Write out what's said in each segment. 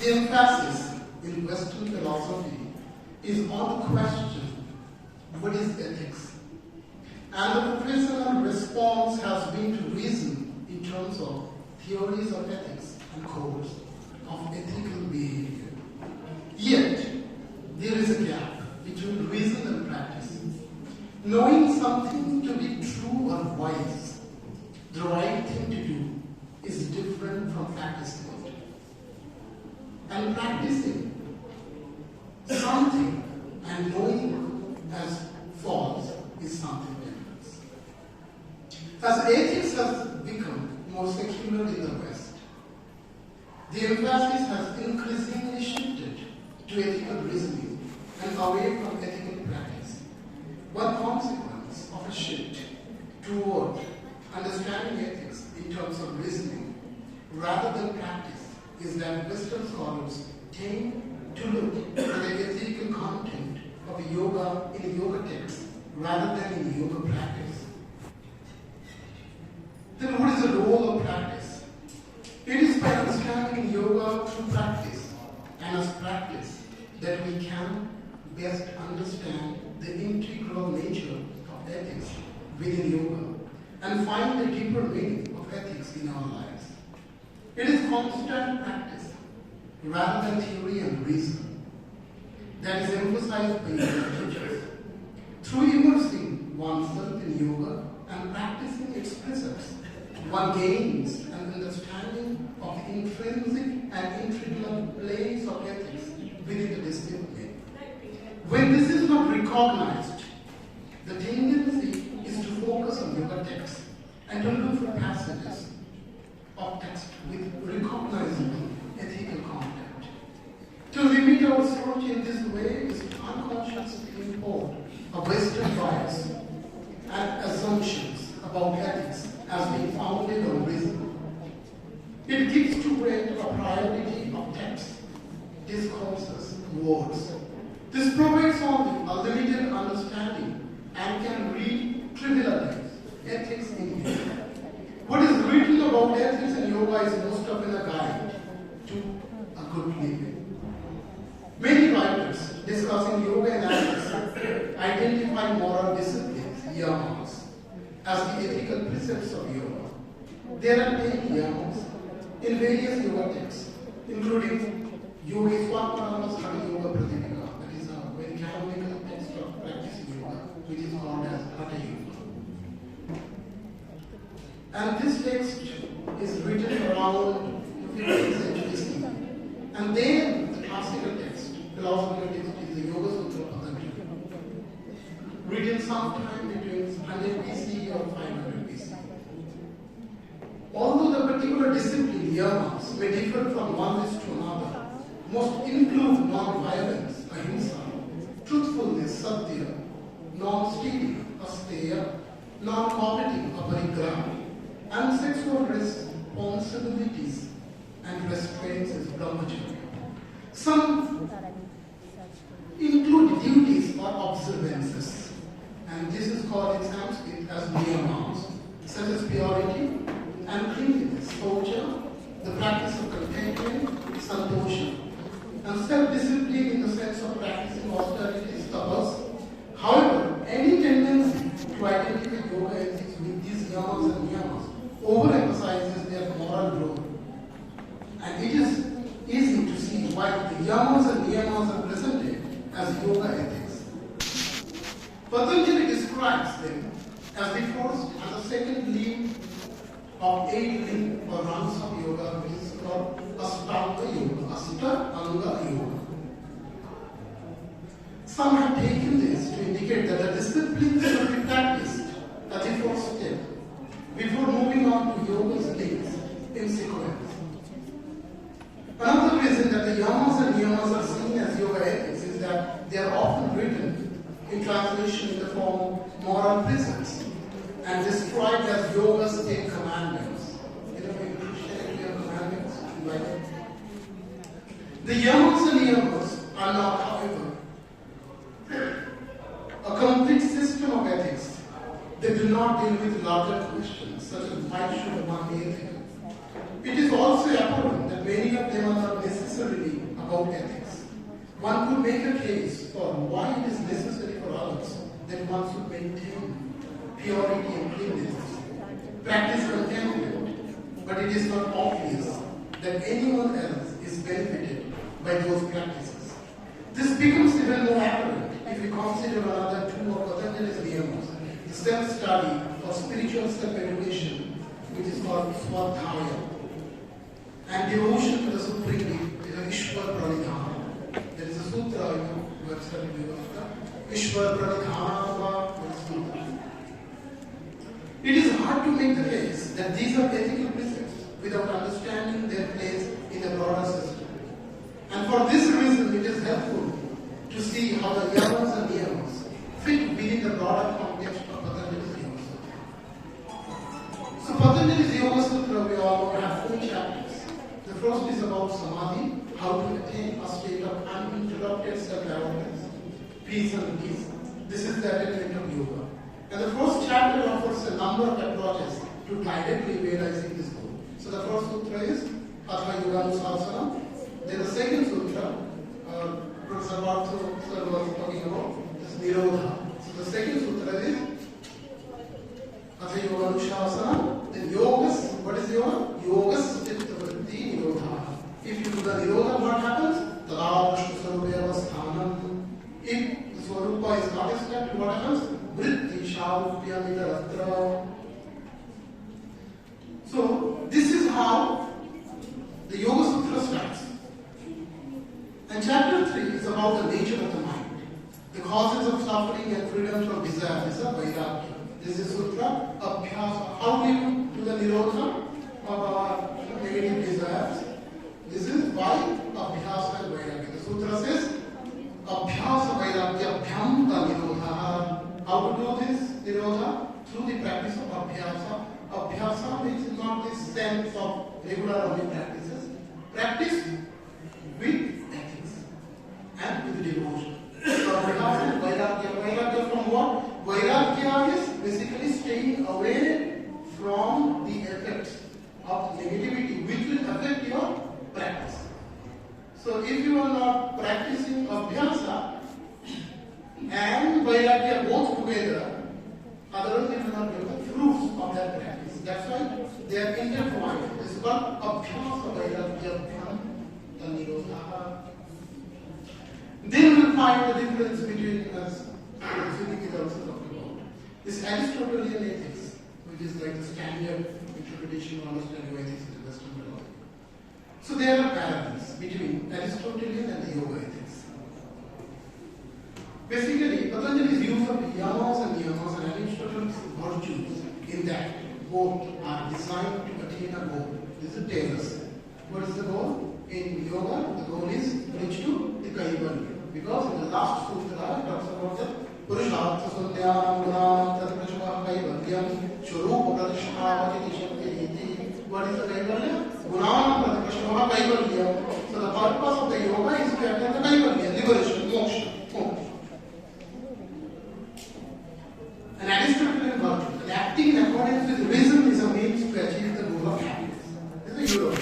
The emphasis in Western philosophy is on the question, what is ethics? And the professional response has been to reason in terms of theories of ethics and codes of ethical behavior. Yet, there is a gap between reason and practice. Knowing something to be true or wise, the right thing to do, is different from practicing it. And practicing something and knowing as false is something different. As ethics has become more secular in the West, the emphasis has increasingly shifted to ethical reasoning and away from ethical practice. One consequence of a shift toward understanding ethics in terms of reasoning rather than practice is that Western scholars tend to look at the ethical content of yoga in yoga texts rather than in yoga practice. Then what is the role of practice? It is by understanding yoga through practice and as practice that we can best understand the integral nature of ethics within yoga and find the deeper meaning of ethics in our lives. It is constant practice rather than theory and reason that is emphasized by yoga teachers. Through immersing oneself in yoga and practicing its precepts, one gains an understanding of the intrinsic and integral place of ethics within the discipline. When this is not recognized, the tendency is to focus on yoga texts and to look for passages of text with recognizable ethical content. To limit our search in this way is to unconsciously import a Western bias and assumptions about ethics as being founded on reason. It gives to it a priority of text, discourses, words. This provides only a limited understanding and can re-trivialize ethics in yoga. What is written about ethics in yoga is most often a guide to a good living. Many writers discussing yoga and ethics identify moral disciplines, yamas, as the ethical precepts of yoga. There are 10 yamas in various yoga texts, including Yogi Swatmarama's Hatha Yoga Pradipika, that is a very canonical text of practicing yoga, which is called as Hatha Yoga. And this text is written around 15th century CE. And then the classical text, philosophical text, is the Yoga Sutra Patanjali, written sometime between 100 BC or 500 BC. Although the particular discipline, yamas, may differ from one list to another, most include non-violence, ahimsa, truthfulness, satya, non-stealing, asteya, non-coveting, aparigraha, and sexual responsibilities and restraints as brahmacharya. Some include duties or observances, and this is called in Sanskrit as niyamas, such as purity and cleanliness, socha, the practice of contentment, santosha, and self-discipline in the sense of practicing austerity, tapas. However, any tendency to identify yoga ethics with these yamas and niyamas overemphasizes their moral role. And it is easy to see why the yamas and niyamas are presented as yoga ethics. Patanjali describes them as the first and the second limb of 8 limbs or rungs of yoga, which is called Astanga Yoga, Asta-Anga Yoga. Some have taken this to indicate that the discipline should be practiced at the first step before moving on to yoga's limbs in sequence. Another reason that the yamas and niyamas are seen as yoga ethics is that they are often written in translation in the form of moral precepts and described as yoga's 10 commandments. You know, in Christianity, we have commandments in the Bible. The yamas and niyamas are not, however, a complete system of ethics. They do not deal with larger questions such as why should one be ethical. It is also apparent that many of them are not necessarily about ethics. One could make a case for why it is necessary for others that one should maintain purity and cleanliness, practice contentment, but it is not obvious that anyone else is benefited by those practices. This becomes even more apparent if we consider another two of Patanjali's niyamas, the self-study or spiritual self-education, which is called Swadhyaya, and devotion to the Supreme, Ishwar Pranidhana. There is a sutra, you have studied Ishwar Pranidhana. It is hard to make the case that these are ethical precepts without understanding their place in the broader system. And for this reason, it is helpful to see how the yamas and niyamas fit within the broader context of Patanjali's Yoga Sutra. So Patanjali's Yoga Sutra, we all know, have 4 chapters. The first is about samadhi, how to attain a state of uninterrupted self-awareness, peace and peace. This is the element of yoga. And the first chapter offers a number of approaches to directly realizing this goal. So the first sutra is Atha Yoganusasana. Then the second sutra, Professor Bartho sir was talking about, is Nirodha. So the second sutra is Atha Yoganusasana. Then Yogas, what is yoga? Yogas Chittavritti Nirodha. If you do the Nirodha, what happens? Tada Vishnu Sarupaya Sthanam. If the Swarupa is not established, what happens? Vritti Sharupya Mitaratra. So, this is how the Yoga Sutra starts. And chapter 3 is about the nature of the mind, the causes of suffering and freedom from desire. This is a Vairagya. This is Sutra, Abhyasa. How do you do the Nirodha of our negative desires? This is by Abhyasa and Vairagya. The Sutra says, Abhyasa Vairagya Bhyam Ta Nirodha. How to do this Nirodha? Through the practice of Abhyasa. Abhyasa means not the sense of regular only practices. Practice with ethics and with devotion. So Abhyasa and Vairagya. Vairagya from what? Vairagya is basically staying away from the effects of negativity which will affect your practice. So if you are not practicing Abhyasa and Vairagya both together, otherwise you will not get the fruits of that practice. That's why they are intertwined. This is called Abhyasa Vairagya Bhyam Nirodha. Then we will find the difference between us. Physics is also talking about this Aristotelian ethics, which is like the standard interpretation of understanding ethics in the Western world. So there are parallels between Aristotelian and the yoga ethics. Basically, Patanjali's use of yamas and niyamas and Aristotle's virtues in that both are designed to attain a goal. This is Taylor's. What is the goal? In yoga, the goal is reach to the Kaivalya. Because in the last sutra, it talks about the Purushartha Sundhyam Gunam Tatrashva Kaivalyam Shurupa Pratishthāvati Shakti. What is the Kaivalya? Gunam Tatrashva Kaivalyam. So the purpose of the yoga is to attain the Kaivalya, liberation, moksha. An Aristotelian virtue, and acting in accordance with reason is a means to achieve the goal of happiness. This is a yoga.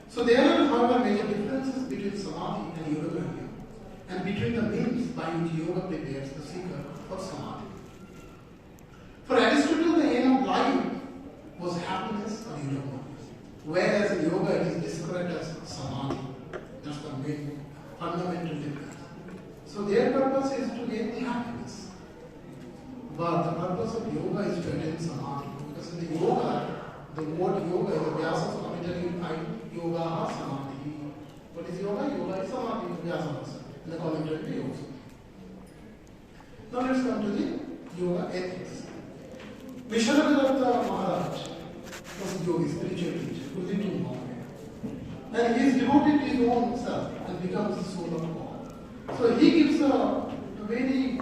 So there are, however, major differences between samadhi and yoga, and between the means by which yoga prepares the seeker for samadhi. For Aristotle, the aim of life was happiness or yoga, whereas in yoga it is described as samadhi. That's the main fundamental difference. So their purpose is to gain the happiness. But the purpose of yoga is to attain samadhi. Because in the yoga, the word yoga is the Vyasa Swami you find yoga samadhi. What is yoga? Yoga is samadhi, Vyasa. In the commentary to yoga. Now let's come to the yoga ethics. Visharadatta Maharaj was a yogi, spiritual teacher, who lived in Bombay. And he is devoted to his own self and becomes the soul of God. So he gives a very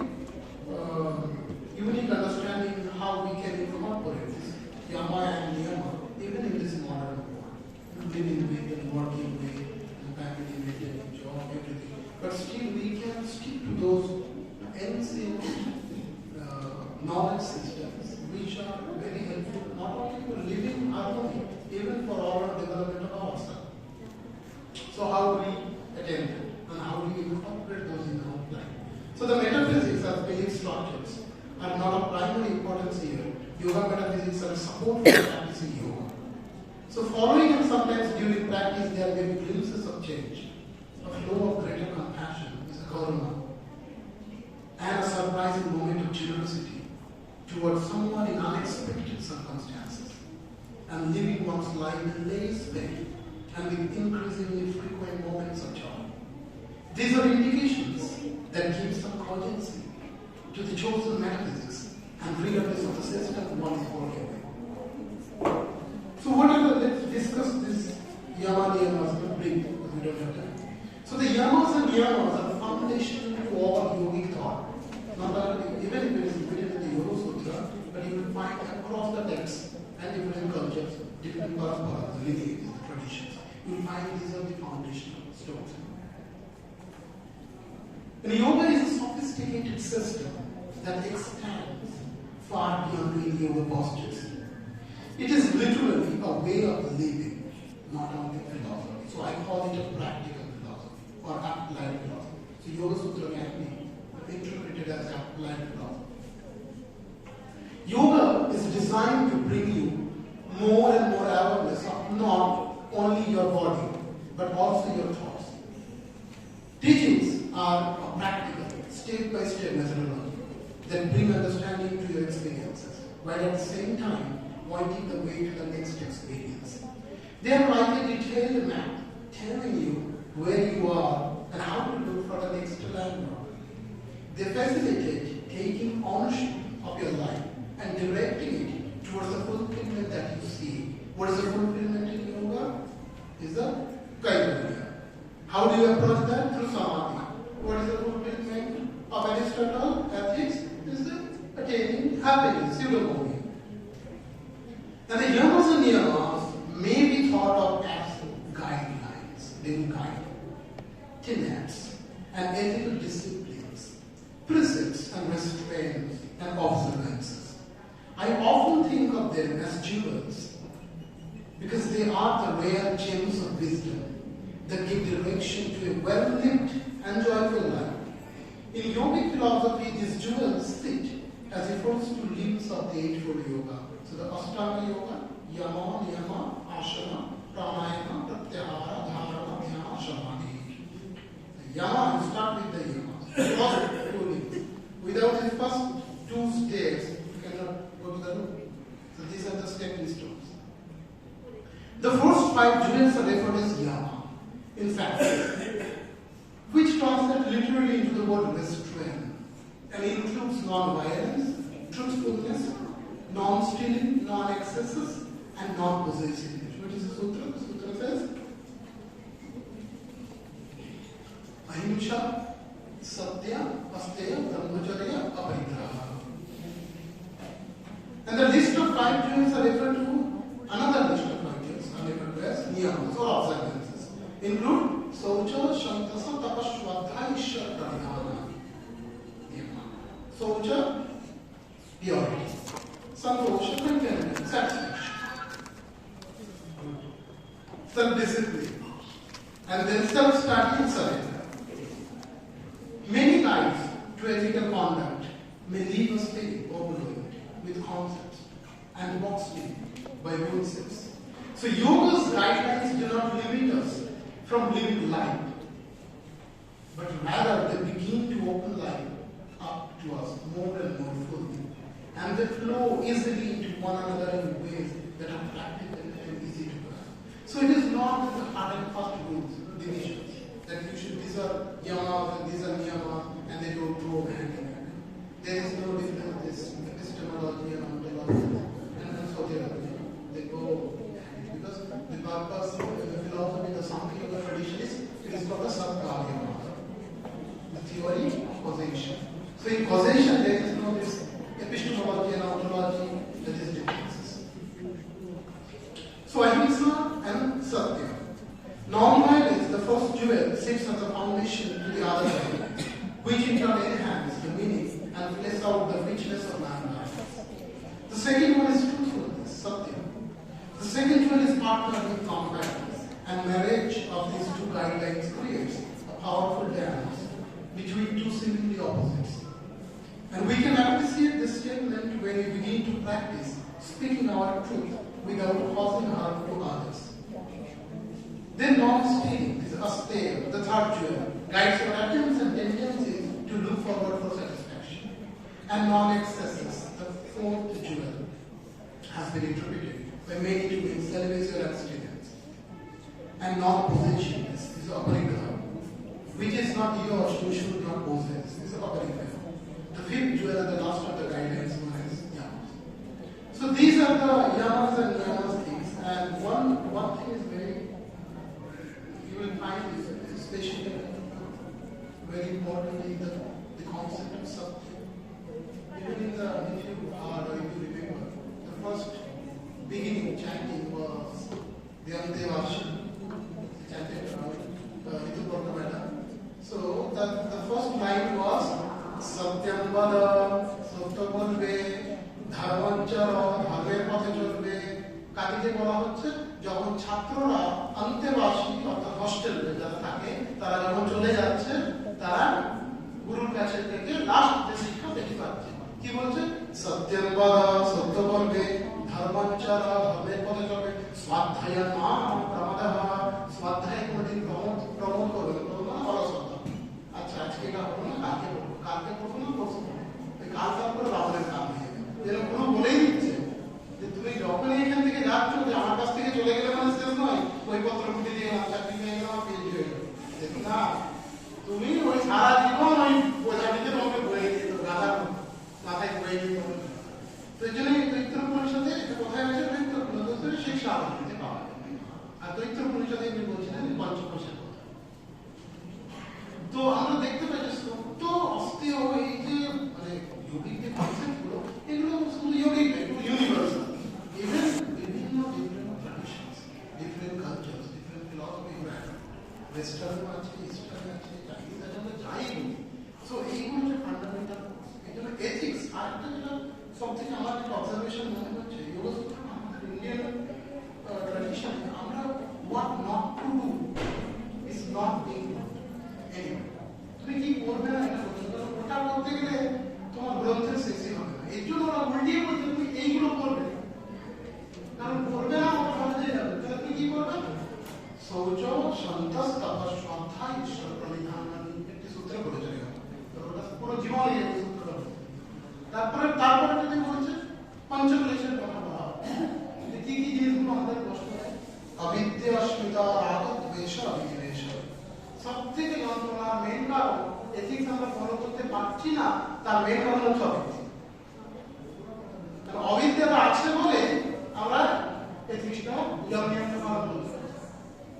unique understanding how we can incorporate this yama and niyama even in this modern world. Living with and working with and family maintaining job, everything. But still we can stick to those ancient knowledge systems which are very helpful not only for living harmony, even for our development of ourselves. So how do we attended, and how do you incorporate those in our life. So the metaphysics as belief structures are not of primary importance here. Yoga metaphysics are support for practicing yoga. So following and sometimes during practice there may be glimpses of change, a flow of greater compassion is a karma, and a surprising moment of generosity towards someone in unexpected circumstances, and living one's life in less way and with increasingly frequent moments of joy. These are indications that give some cogency to the chosen metaphysics and regardless of the system one is working with. So let's discuss this yama niyamas in brief because we don't have time. So the yamas and niyamas are the foundation to all yogic thought. Not only, even if it is written in the Yoga Sutra, but you will find across the texts and different cultures, different paramparas, the lineages, the traditions. You will find these are the foundational stones. And yoga is a sophisticated system that extends far beyond doing yoga postures. It is literally a way of living, not only philosophy. So I call it a practical philosophy or applied philosophy. So Yoga Sutra can be interpreted as applied philosophy. Yoga is designed to bring you more and more awareness of not only your body, but also your thoughts. Teachings are a practical, step-by-step methodology that bring understanding to your experiences, while at the same time pointing the way to the next experience. They are like a detailed map telling you where you are and how to look for the next landmark. They facilitate taking ownership of your life and directing it towards the fulfillment that you see. What is the fulfillment in yoga? Is the kaivalya. How do you approach that? Through samadhi. What is the fulfillment of Aristotle ethics? Is the attaining happiness, eudaimonia. And the yamas and niyamas may be thought of as guidelines. They will guide tenets and ethical disciplines, precepts and restraints and observances. I often think of them as jewels because they are the rare gems of wisdom that give direction to a well-lived and joyful life. In yogic philosophy, these jewels sit as efforts to limbs of the Eightfold Yoga. So the Ashtanga Yoga, Yama, Niyama, Asana, Pranayama, Pratyahara, Dharana, Dhyana, Samadhi. The Yama, you start with the Yamas. First two limbs. Without the first two steps, you cannot go to the root. So these are the stepping stones. The first five jewels are referred as Yama. In fact, which translates literally into the word restraint and includes non-violence, truthfulness, non-stealing, non-excesses, and non-possessiveness. What is the sutra? The sutra says, Ahimsa, Satya, Asteya, Brahmacharya, Aparigraha. And the list of five jewels are referred to another list of five jewels are referred to as niyamas or observances. Include Saucha, Shantasa, Tapashwadha, Ishar, Pranidhana. Saucha, purity. Santosha, contentment, satisfaction. Self-discipline. And then self-study and surrender. Many lives to ethical conduct may leave us feeling overloaded with concepts and boxed in by concepts. So yoga's guidelines do not limit us from living life, but rather they begin to open life up to us more and more fully, and they flow easily into one another in ways that are practical and easy to grasp. So it is not the hard and fast rules, divisions, that you should, these are yamas and these are niyamas, and they don't go hand in hand. There is no difference, this epistemology and ontology and sociology. They go because the purpose of the philosophy, the Sankhya tradition is, it is called the Sadkarya, the theory of causation. So in causation, there is no this epistemology and ontology, that is differences. So Ahimsa and Satya. Non-violence, the first jewel, sits as a foundation to the other jewel, which in turn enhances the meaning and flesh out the richness of mankind. The second one is truthfulness, Satya. The second one is partnered with non-violence, and marriage of these two guidelines creates powerful dance between two seemingly opposites. And we can appreciate this statement when we begin to practice speaking our truth without causing harm to others. Then non-stealing, this aste, the third jewel, guides your attempts and tendencies to look forward for satisfaction. And non-excesses, the fourth jewel, has been interpreted by many to mean celibacy or abstinence. And non-possession, this is aparika, which is not yours, you should not possess. This is aparika. The fifth jewel at the last of the guidelines known as yamas. So these are the yamas and niyamas things. And one thing is you will find this, especially very importantly, the concept of satya. Even if you are, or if you remember, the first beginning chanting was the Antevasha, chanted around So the first line was Satyam Vada, Satya Bolbe, Dharmanchara, Dharmer Pathe Cholbe. কাকে বলা হচ্ছে যখন ছাত্ররা অন্তেবাসী অর্থাৎ হস্টেলে যারা থাকে তারা যখন চলে যাচ্ছে তারা গুরুর কাছে থেকে লাস্ট যে শিক্ষা দেখতে পাচ্ছে কি বলছে সত্যম বদ সত্য বলবে ধর্মাচরা ধর্মের পথে চলবে স্বাধ্যায় মা প্রমাদহ স্বাধ্যায় কোনদিন প্রমোদ করবে না অলসতা আচ্ছা আজকে এটা হলো না কালকে পড়বো না পরশু এই কাল তারপরে বাবুরের কাম হয়ে গেল এরকম কোনো বলেই দিচ্ছে যে তুমি যখনই এখান থেকে যাচ্ছ যে আমার কাছ থেকে চলে গেলে মানে শেষ নয় ওই পত্র ফুটে দিয়ে গেলাম চাকরি পেয়ে গেলাম পিএইচডি হয়ে গেল দেখুন না তুমি ওই সারা জীবন ওই বোঝাটিতে তোমাকে বয়ে দিত গাধার মাথায় বয়ে দিত তো এই জন্য দৈত্য পরিষদে কোথায় আছে দৈত্য শিক্ষা দিতে পাওয়া আর দৈত্য পরিষদে আমি বলছিলেন পঞ্চকোষের কথা তো আমরা দেখতে পাই যে সত্য অস্থির এই যে মানে যৌগিক যে কনসেপ্টগুলো এগুলো শুধু যৌগিক না এগুলো ইউনিভার্সাল ইভেন বিভিন্ন different traditions different cultures different philosophy western আছে ইস্টার্ন আছে চাইনিজ আছে আমরা যাই বলি সো এইগুলো যে ফান্ডামেন্টাল এই জন্য এথিক্স আরেকটা যেটা সব থেকে আমার একটা অবজারভেশন মনে হচ্ছে যোগসূত্র আমাদের ইন্ডিয়ান ট্র্যাডিশন আমরা what not to do is not being anyway তুমি কি করবে না এটা বলছো ওটা করতে গেলে তোমার গ্রন্থের শেষই হবে না এই জন্য ওরা উল্টিয়ে বলছে তুমি এইগুলো করবে কারণ করবে না ওটা সহজেই যাবে তাহলে তুমি কি করবে শৌচ সন্তোষ তপস শ্রদ্ধা ঈশ্বর প্রণিধান একটি সূত্রে বলেছে ওটা পুরো জীবন এই সূত্রটা তারপরে যদি বলছে পঞ্চক্লেশের কথা বলা হয় কি কি জিনিসগুলো আমাদের কষ্ট হয় অবিদ্যা অস্মিতা রাগ দ্বেষ অবিদ্বেষ সব থেকে যন্ত্রণার মেন কারণ এথিক্স আমরা ফলো করতে পারছি না তার মেন কারণ হচ্ছে অবিদ্যা অবিদ্যাটা আছে বলে আমরা এথিক্সটা নিয়মটা পালন করতে পারছি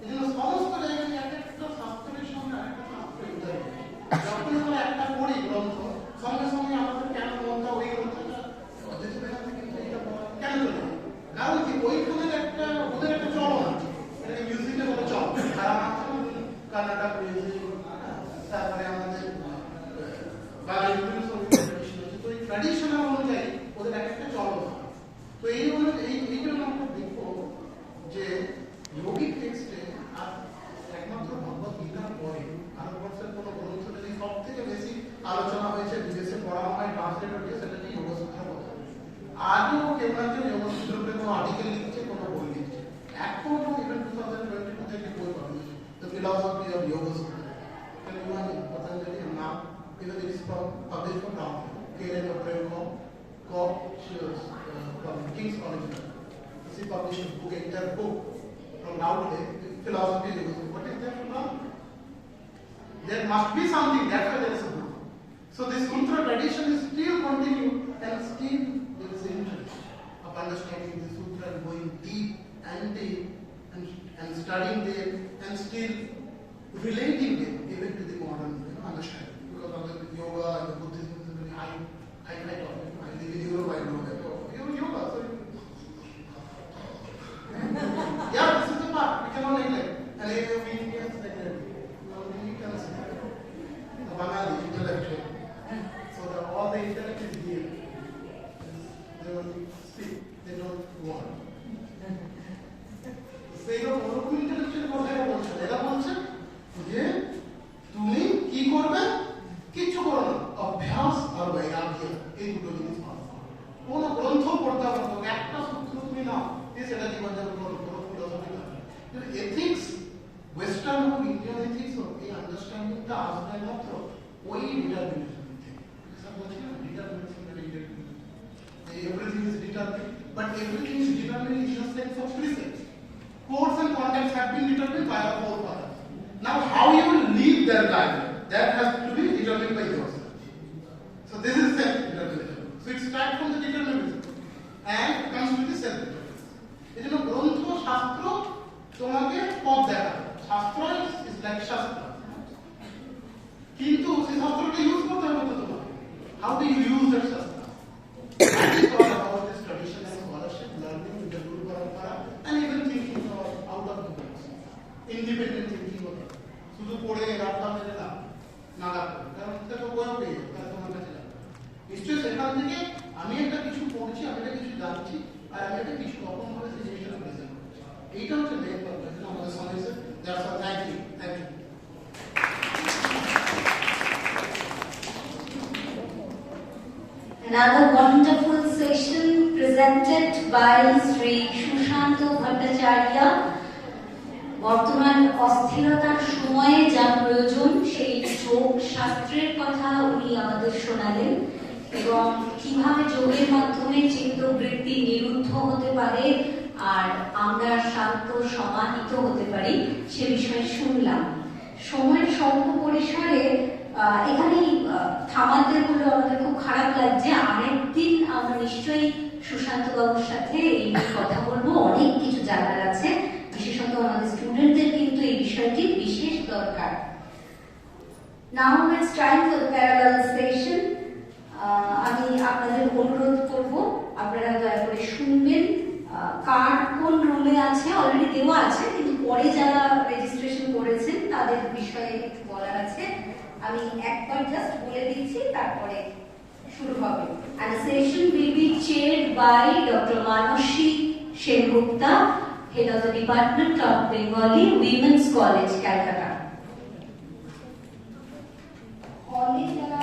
এই জন্য সমস্ত জায়গায় একটা শাস্ত্রের সঙ্গে আরেকটা শাস্ত্র যখন আমরা একটা পড়ি গ্রন্থ সঙ্গে সঙ্গে আমাদের কেন মনটা ওই গ্রন্থটা অদ্বৈত বেদান্তে কিন্তু এটা কেন চলে কারণ কি ওইখানের একটা ওদের একটা চলন আছে এটাকে মিউজিকে বলে চলন খারাপ আছে কর্ণাটক মিউজিক তারপরে আমাদের বাঙালি বিভিন্ন সঙ্গীত ট্র্যাডিশন আছে তো এই ট্র্যাডিশনাল অনুযায়ী ওদের একটা চলন তো এই জন্য আমরা দেখবো যে যোগিক টেক্সটে আর একমাত্র ভগবত গীতার পরে ভারতবর্ষের কোনো গ্রন্থ যদি সব থেকে বেশি আলোচনা হয়েছে বিদেশে পড়ানো হয় ট্রান্সলেট হচ্ছে সেটা নিয়ে যোগসূত্র কথা আজও কেউ না কেউ যোগসূত্রের উপরে কোনো আর্টিকেল লিখছে কোনো বই লিখছে এখনো ইভেন 2022 থেকে বই পাওয়া The philosophy of Yoga Sutra. Can you imagine Patanjali and now even it is published from now. Karen from King's College. She published a book, entire book from now today, philosophy of Yoga Sutra. What is that from now? There must be something, that's why there is a book. So this sutra tradition is still continued and still there is interest of understanding the sutra and going deep and studying them and still relating them even to the modern understanding. Because of the yoga and the Buddhism is a very high topic. I live in Europe, I know that. Yoga, so yeah, this is the part. We cannot neglect. And we Indians neglect. We can see the Bengali intellectual. So all the intellect is here. They will speak. They don't want. সেইরকম ওরকম intellectual কথাটা বলছে এরা বলছে যে আসবে মাত্র ওই ডিটারমিনেশন থেকে। স্যার বলছি না determination everything is determined, but everything is determined in the sense of precepts. Codes and contexts have been determined by our forefathers. Now, how you will live their life, that has to be determined by yourself. So this is self-determination. So it starts from the determinism and comes to the self-determination. এই জন্য গ্রন্থ শাস্ত্র তোমাকে পথ দেখাবে। শাস্ত্র is like শাস্ত্র, কিন্তু সেই শাস্ত্রটা ইউজ করতে হবে তো তোমাকে। How do you use that শাস্ত্র? That is all about this tradition and scholarship, learning with the Guru Parampara, and even thinking out of the box, independent thinking of it. শুধু পড়ে রাখা মেরে না নাগা করে, কারণ এটা তো বই পেয়ে যাবে, তাহলে তোমার কাছে যাবে। নিশ্চয়ই সেখান থেকে আমি একটা কিছু পড়ছি, আমি একটা কিছু জানছি, আর আমি একটা কিছু রকম ভাবে সেই জিনিসটা প্রেজেন্ট করছি। এইটা হচ্ছে মেইন পারপাস আমাদের সমাজে। That's all. Thank you. Thank you. Another wonderful session presented by Sri Shushanto Bhattacharya. বর্তমান অস্থিরতার সময়ে যা প্রয়োজন সেই যোগ শাস্ত্রের কথা উনি আমাদের শোনালেন, এবং কিভাবে যোগের মাধ্যমে চিত্তবৃত্তি নিরুদ্ধ হতে পারে আর আমরা শান্ত সমাহিত হতে পারি সে বিষয়ে শুনলাম। সময়ের স্বল্প পরিসরে এখানেই থামাতে হলো, আমাদের খুব খারাপ লাগছে। আরেকদিন আমরা নিশ্চয়ই সুশান্ত বাবুর সাথে এই নিয়ে কথা বলবো, অনেক কিছু জানার আছে, বিশেষত আমাদের স্টুডেন্টদের কিন্তু এই বিষয়টি বিশেষ দরকার। Now it's time for the parallel session. আমি আপনাদের অনুরোধ করব আপনারা দয়া করে শুনবেন। কার্ড কোন রুমে আছে অলরেডি দেওয়া আছে, কিন্তু পরে যারা রেজিস্ট্রেশন করেছেন তাদের বিষয়ে একটু বলার আছে। আমি একবার জাস্ট বলে দিচ্ছি, তারপরে শুরু হবে। And the session will be chaired by Dr. Manoshi Sengupta, Head of the Department of Bengali Women's College, Calcutta. Hall যারা